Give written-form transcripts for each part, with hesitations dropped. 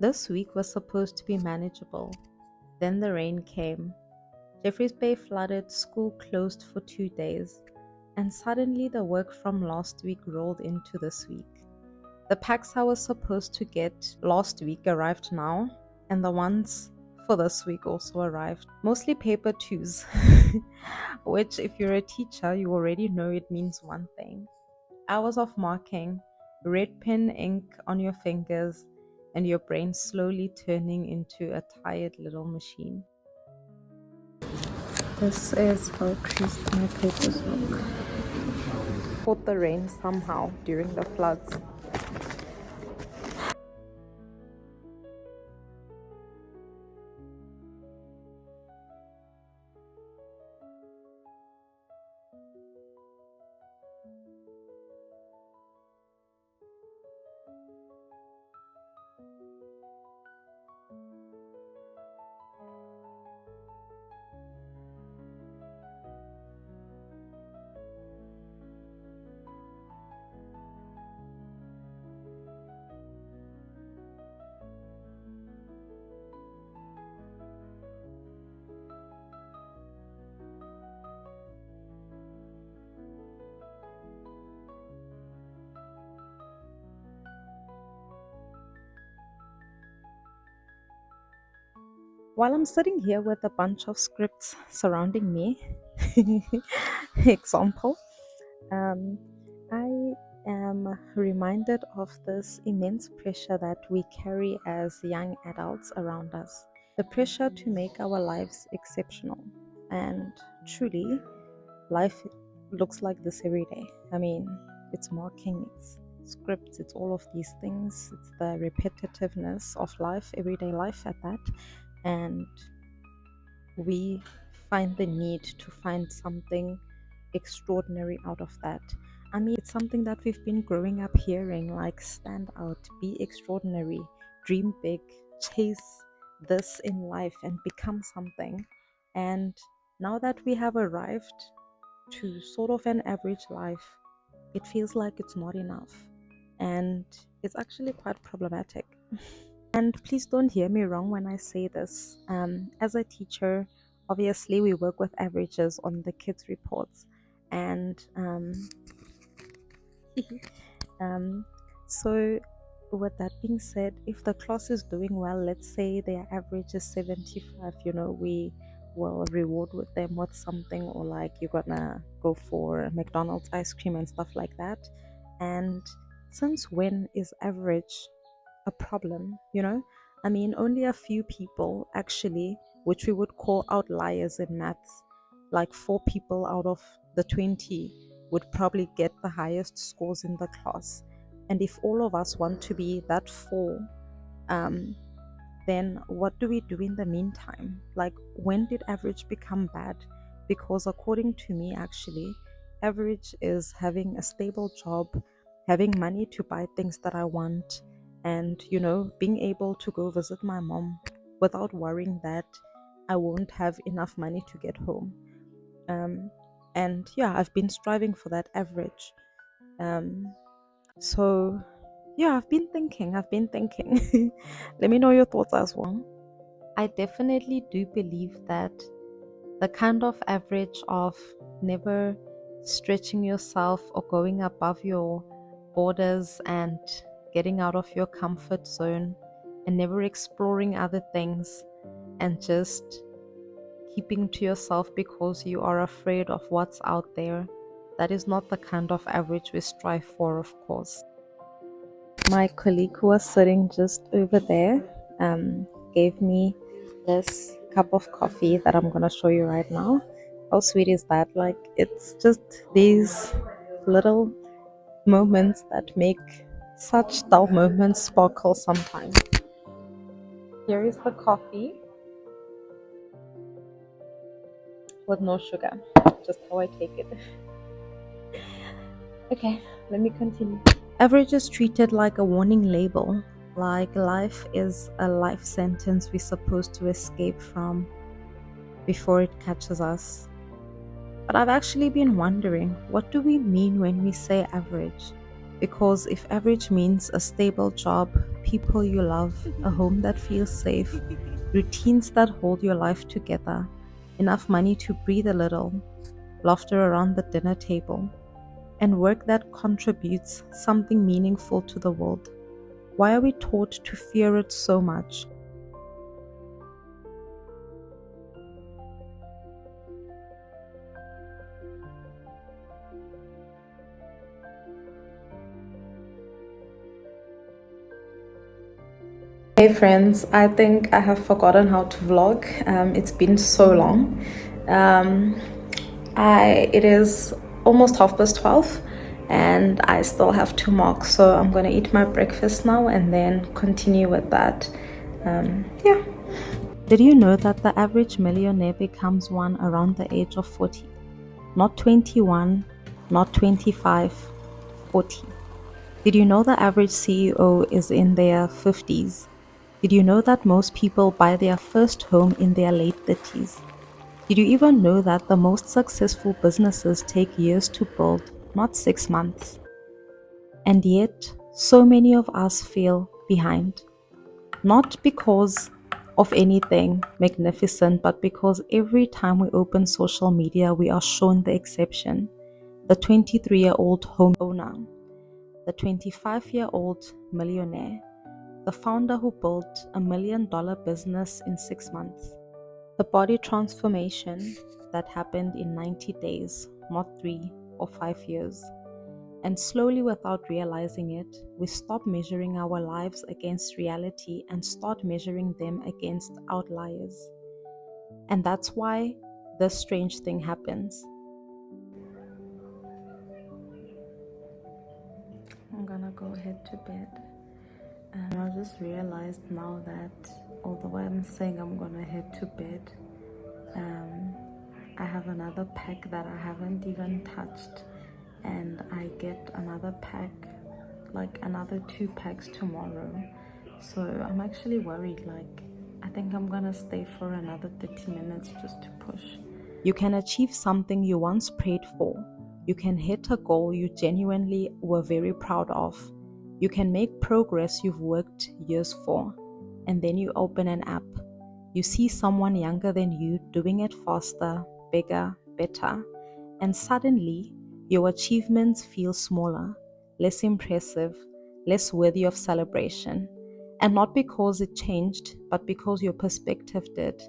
This week was supposed to be manageable. Then the rain came. Jeffreys Bay flooded, school closed for 2 days, and suddenly the work from last week rolled into this week. The packs I was supposed to get last week arrived now, and the ones for this week also arrived. Mostly paper twos, which, if you're a teacher, you already know it means one thing: hours of marking, red pen ink on your fingers, and your brain slowly turning into a tired little machine. This is how creased my papers look. Caught the rain somehow during the floods. While I'm sitting here with a bunch of scripts surrounding me, example, um, I am reminded of this immense pressure that we carry as young adults around us. The pressure to make our lives exceptional. And truly, life looks like this every day. I mean, it's marking, it's scripts, it's all of these things. It's the repetitiveness of life, everyday life at that. And we find the need to find something extraordinary out of that. I mean, it's something that we've been growing up hearing, like stand out, be extraordinary, dream big, chase this in life and become something. And now that we have arrived to sort of an average life, it feels like it's not enough. And it's actually quite problematic. And please don't hear me wrong when I say this. As a teacher, obviously, we work with averages on the kids' reports. And um, so, with that being said, if the class is doing well, let's say their average is 75, we will reward with them with something, or like you're gonna go for McDonald's ice cream and stuff like that. And since when is average a problem? I mean, only a few people actually, which we would call outliers in maths, like 4 people out of the 20 would probably get the highest scores in the class. And if all of us want to be that 4, um, then what do we do in the meantime? Like, when did average become bad? Because according to me, actually, average is having a stable job, having money to buy things that I want, and being able to go visit my mom without worrying that I won't have enough money to get home. And yeah, I've been striving for that average. So yeah, I've been thinking. Let me know your thoughts as well. I definitely do believe that the kind of average of never stretching yourself or going above your borders and getting out of your comfort zone and never exploring other things and just keeping to yourself because you are afraid of what's out there, that is not the kind of average we strive for, of course. My colleague who was sitting just over there gave me this cup of coffee that I'm gonna show you right now. How sweet is that? Like, it's just these little moments that make such dull moments sparkle sometimes. Here is the coffee with no sugar, just how I take it. Okay, let me continue. Average is treated like a warning label, like life is a life sentence we're supposed to escape from before it catches us. But I've actually been wondering, what do we mean when we say average? Because if average means a stable job, people you love, a home that feels safe, routines that hold your life together, enough money to breathe a little, laughter around the dinner table, and work that contributes something meaningful to the world. Why are we taught to fear it so much? Hey friends, I think I have forgotten how to vlog. It's been so long. Um, it is almost 12:30 and I still have 2 marks, so I'm gonna eat my breakfast now and then continue with that. Yeah. Did you know that the average millionaire becomes one around the age of 40? Not 21, not 25, 40. Did you know the average CEO is in their 50s? Did you know that most people buy their first home in their late 30s? Did you even know that the most successful businesses take years to build, not 6 months? And yet, so many of us feel behind. Not because of anything magnificent, but because every time we open social media, we are shown the exception. The 23-year-old home owner, the 25-year-old millionaire, the founder who built $1 million business in 6 months. The body transformation that happened in 90 days, not 3 or 5 years. And slowly, without realizing it, we stop measuring our lives against reality and start measuring them against outliers. And that's why this strange thing happens. I'm gonna go head to bed. And I just realized now that although I'm saying I'm gonna head to bed, I have another pack that I haven't even touched, and I get another pack, like another 2 packs tomorrow. So I'm actually worried. Like, I think I'm gonna stay for another 30 minutes just to push. You can achieve something you once prayed for. You can hit a goal you genuinely were very proud of. You can make progress you've worked years for. And then you open an app. You see someone younger than you doing it faster, bigger, better. And suddenly, your achievements feel smaller, less impressive, less worthy of celebration. And not because it changed, but because your perspective did.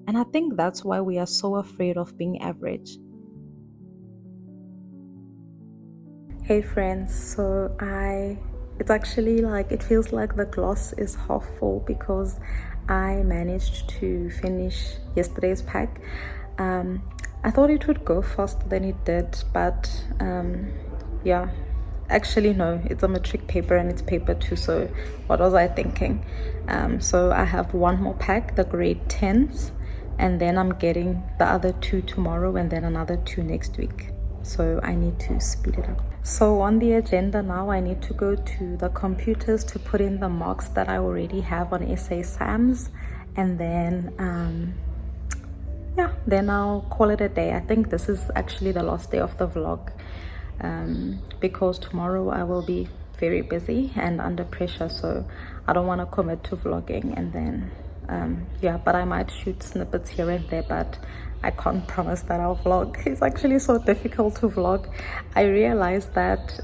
And I think that's why we are so afraid of being average. Hey friends, so it's actually like, it feels like the glass is half full because I managed to finish yesterday's pack. I thought it would go faster than it did, but yeah, actually no, it's a matric paper and it's paper 2, so what was I thinking? So I have one more pack, the grade 10s, and then I'm getting the other 2 tomorrow and then another 2 next week. So I need to speed it up. So on the agenda now, I need to go to the computers to put in the marks that I already have on SA SAMs, and then yeah, then I'll call it a day. I think this is actually the last day of the vlog, because tomorrow I will be very busy and under pressure, so I don't want to commit to vlogging. And then yeah, but I might shoot snippets here and there, but I can't promise that I'll vlog. It's actually so difficult to vlog. I realized that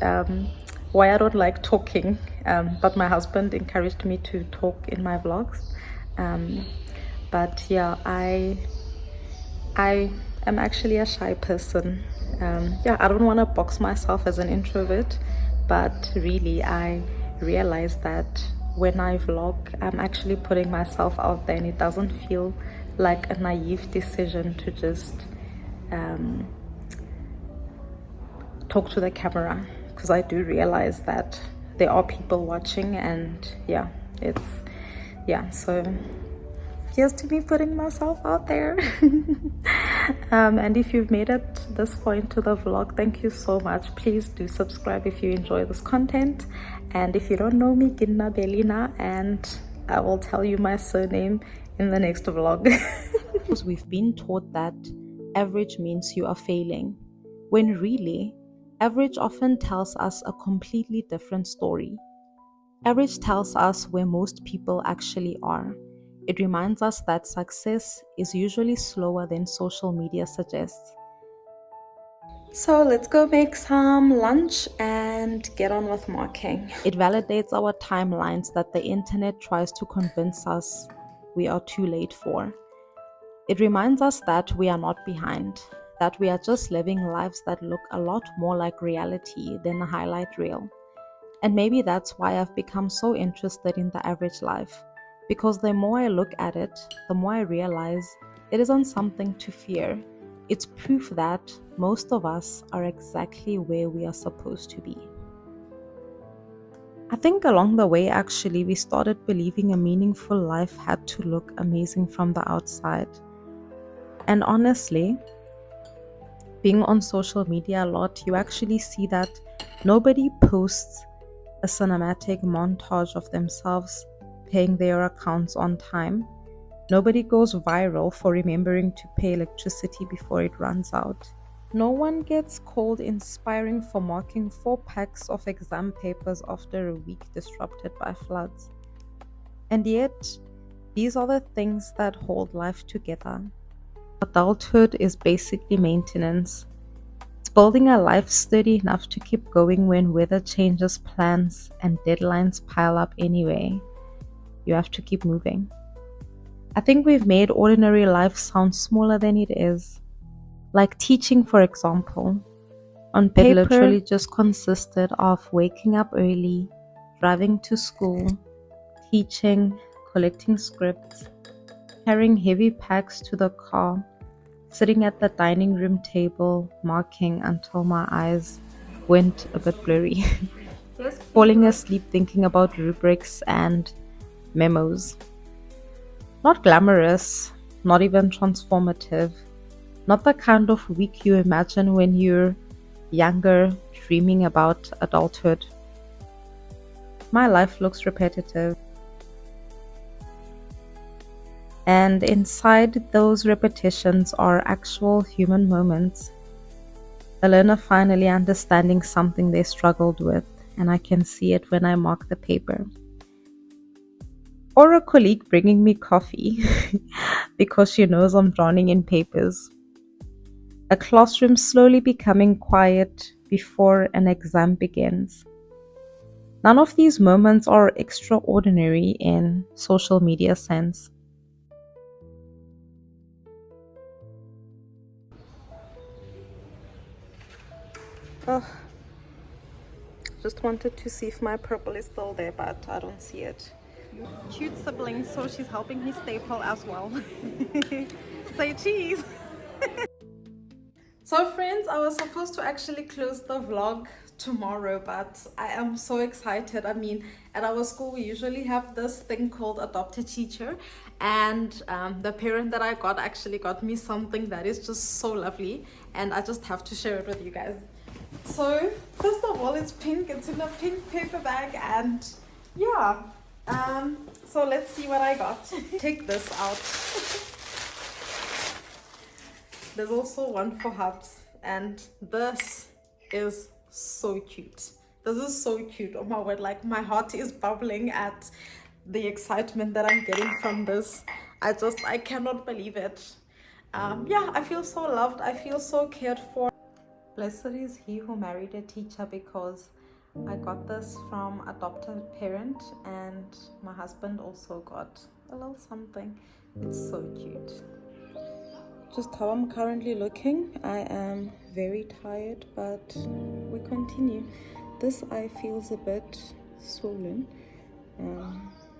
why I don't like talking, but my husband encouraged me to talk in my vlogs. But yeah, I am actually a shy person. Yeah, I don't want to box myself as an introvert, but really I realize that when I vlog, I'm actually putting myself out there, and it doesn't feel like a naive decision to just talk to the camera, because I do realize that there are people watching, and yeah, so here's to me putting myself out there. And if you've made it this far into the vlog, thank you so much. Please do subscribe if you enjoy this content, and if you don't know me, Ginna Belina, and I will tell you my surname in the next vlog. Because we've been taught that average means you are failing, when really average often tells us a completely different story. Average tells us where most people actually are. It reminds us that success is usually slower than social media suggests. So let's go make some lunch and get on with marking. It validates our timelines that the internet tries to convince us we are too late for. It reminds us that we are not behind, that we are just living lives that look a lot more like reality than a highlight reel. And maybe that's why I've become so interested in the average life, because the more I look at it, the more I realize it isn't something to fear. It's proof that most of us are exactly where we are supposed to be. I think along the way, actually, we started believing a meaningful life had to look amazing from the outside. And honestly, being on social media a lot, you actually see that nobody posts a cinematic montage of themselves paying their accounts on time. Nobody goes viral for remembering to pay electricity before it runs out. No one gets called inspiring for marking 4 packs of exam papers after a week disrupted by floods. And yet, these are the things that hold life together. Adulthood is basically maintenance. It's building a life sturdy enough to keep going when weather changes plans and deadlines pile up anyway. You have to keep moving. I think we've made ordinary life sound smaller than it is. Like teaching, for example. On paper, it literally just consisted of waking up early, driving to school, teaching, collecting scripts, carrying heavy packs to the car, sitting at the dining room table, marking until my eyes went a bit blurry, falling asleep thinking about rubrics and memos. Not glamorous, not even transformative, not the kind of week you imagine when you're younger, dreaming about adulthood. My life looks repetitive. And inside those repetitions are actual human moments. A learner finally understanding something they struggled with, and I can see it when I mark the paper. Or a colleague bringing me coffee because she knows I'm drowning in papers. A classroom slowly becoming quiet before an exam begins. None of these moments are extraordinary in social media sense. Oh, just wanted to see if my purple is still there, but I don't see it. Cute siblings, so she's helping me staple as well. Say cheese! So friends, I was supposed to actually close the vlog tomorrow, but I am so excited. I mean, at our school we usually have this thing called adopt a teacher, and the parent that I got actually got me something that is just so lovely, and I just have to share it with you guys. So first of all, it's pink. It's in a pink paper bag, and yeah, so let's see what I got. Take this out. There's also one for hubs, and this is so cute. This is so cute. Oh my word, like my heart is bubbling at the excitement that I'm getting from this. I cannot believe it. Yeah, I feel so loved. I feel so cared for. Blessed is he who married a teacher, because I got this from adopted parent, and my husband also got a little something. It's so cute. Just how I'm currently looking, I am very tired, but we continue. This eye feels a bit swollen.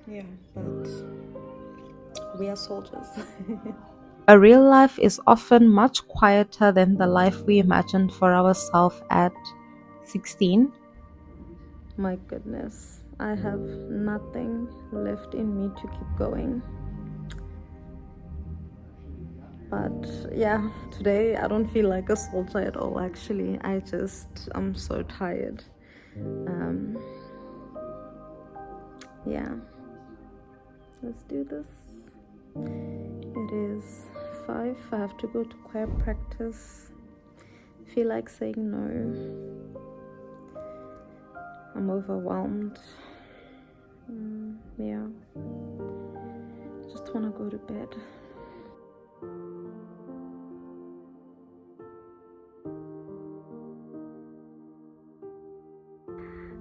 Yeah, but we are soldiers. A real life is often much quieter than the life we imagined for ourselves at 16. My goodness, I have nothing left in me to keep going. But yeah, today I don't feel like a soldier at all. Actually, I'm so tired. Yeah, let's do this. It is 5. I have to go to choir practice. Feel like saying no. I'm overwhelmed. want to go to bed.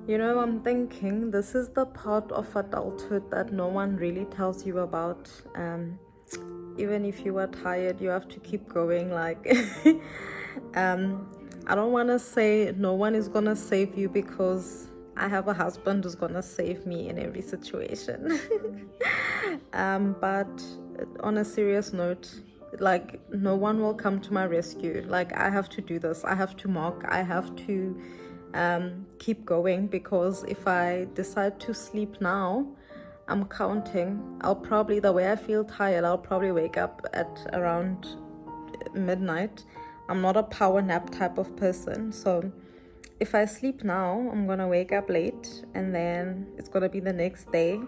You know, I'm thinking this is the part of adulthood that no one really tells you about. Even if you are tired, you have to keep going. Like, I don't want to say no one is gonna save you, because I have a husband who's gonna save me in every situation. But on a serious note, like, no one will come to my rescue. Like, I have to do this. I have to mock. I have to keep going, because if I decide to sleep now, I'm counting. The way I feel tired, I'll probably wake up at around midnight. I'm not a power nap type of person. So if I sleep now, I'm gonna wake up late, and then it's gonna be the next day,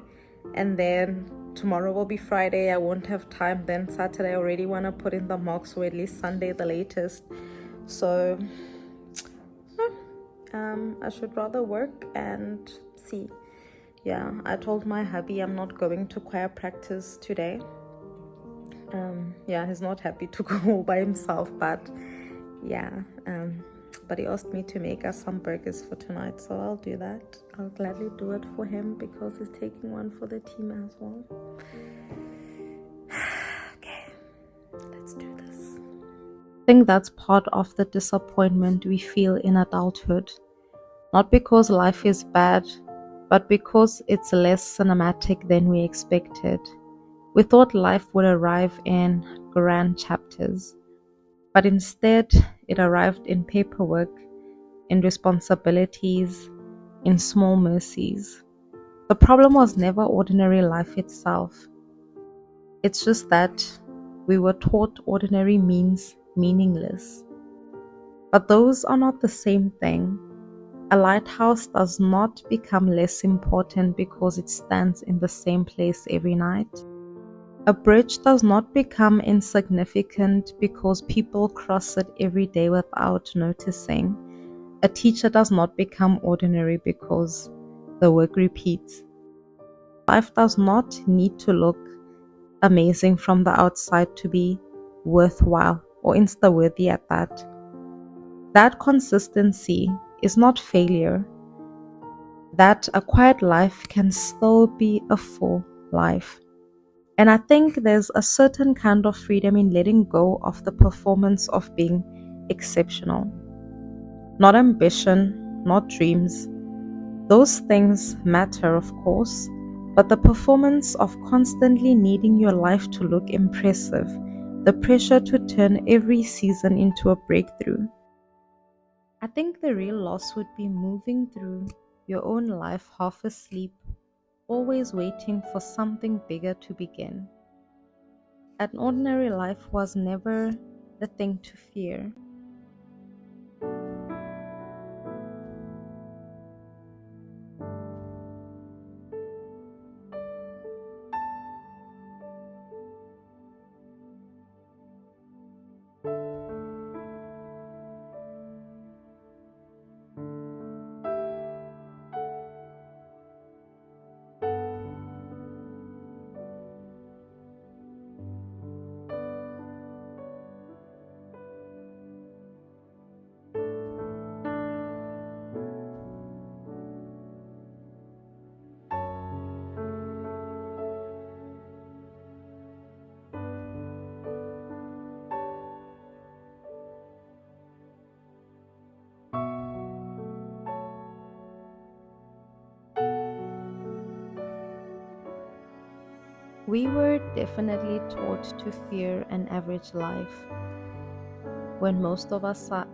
and then tomorrow will be Friday. I won't have time. Then Saturday, I already want to put in the mocks, or at least Sunday the latest. So I should rather work and see. Yeah, I told my hubby I'm not going to choir practice today. Yeah, he's not happy to go all by himself, but yeah, but he asked me to make us some burgers for tonight, so I'll do that. I'll gladly do it for him, because he's taking one for the team as well. Okay, let's do this. I think that's part of the disappointment we feel in adulthood. Not because life is bad, but because it's less cinematic than we expected. We thought life would arrive in grand chapters, but instead it arrived in paperwork, in responsibilities, in small mercies. The problem was never ordinary life itself. It's just that we were taught ordinary means meaningless. But those are not the same thing. A lighthouse does not become less important because it stands in the same place every night. A bridge does not become insignificant because people cross it every day without noticing. A teacher does not become ordinary because the work repeats. Life does not need to look amazing from the outside to be worthwhile, or insta-worthy at that. That consistency is not failure. That a quiet life can still be a full life. And I think there's a certain kind of freedom in letting go of the performance of being exceptional. Not ambition, not dreams. Those things matter, of course, but the performance of constantly needing your life to look impressive, the pressure to turn every season into a breakthrough. I think the real loss would be moving through your own life half asleep, always waiting for something bigger to begin. An ordinary life was never the thing to fear. We were definitely taught to fear an average life, when most of us are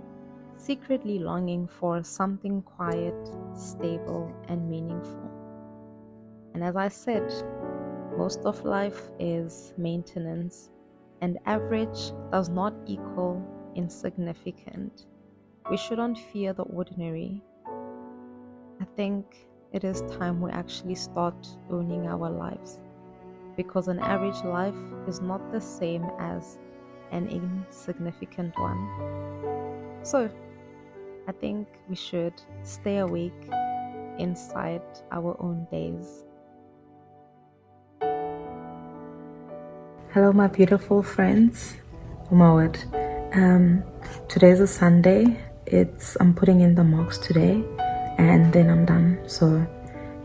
secretly longing for something quiet, stable, and meaningful. And as I said, most of life is maintenance, and average does not equal insignificant. We shouldn't fear the ordinary. I think it is time we actually start owning our lives, because an average life is not the same as an insignificant one. So, I think we should stay awake inside our own days. Hello, my beautiful friends. Oh my word. Today's a Sunday. I'm putting in the marks today, and then I'm done. So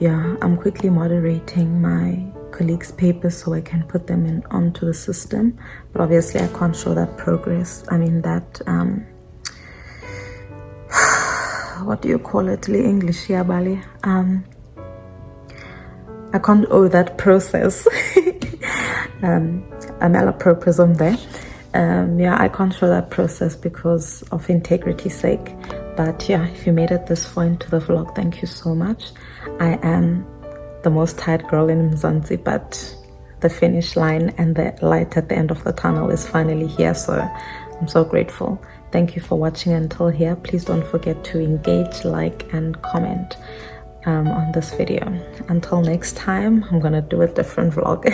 yeah, I'm quickly moderating my colleagues' papers so I can put them in onto the system. But obviously, I can't show that progress. I mean that what do you call it? English, yeah, Bali. I can't owe that process. A malapropism there. Yeah, I can't show that process because of integrity's sake. But yeah, if you made it this far into the vlog, thank you so much. I am the most tired girl in Mzansi, but the finish line and the light at the end of the tunnel is finally here, so I'm so grateful. Thank you for watching until here. Please don't forget to engage, like, and comment on this video. Until next time, I'm gonna do a different vlog.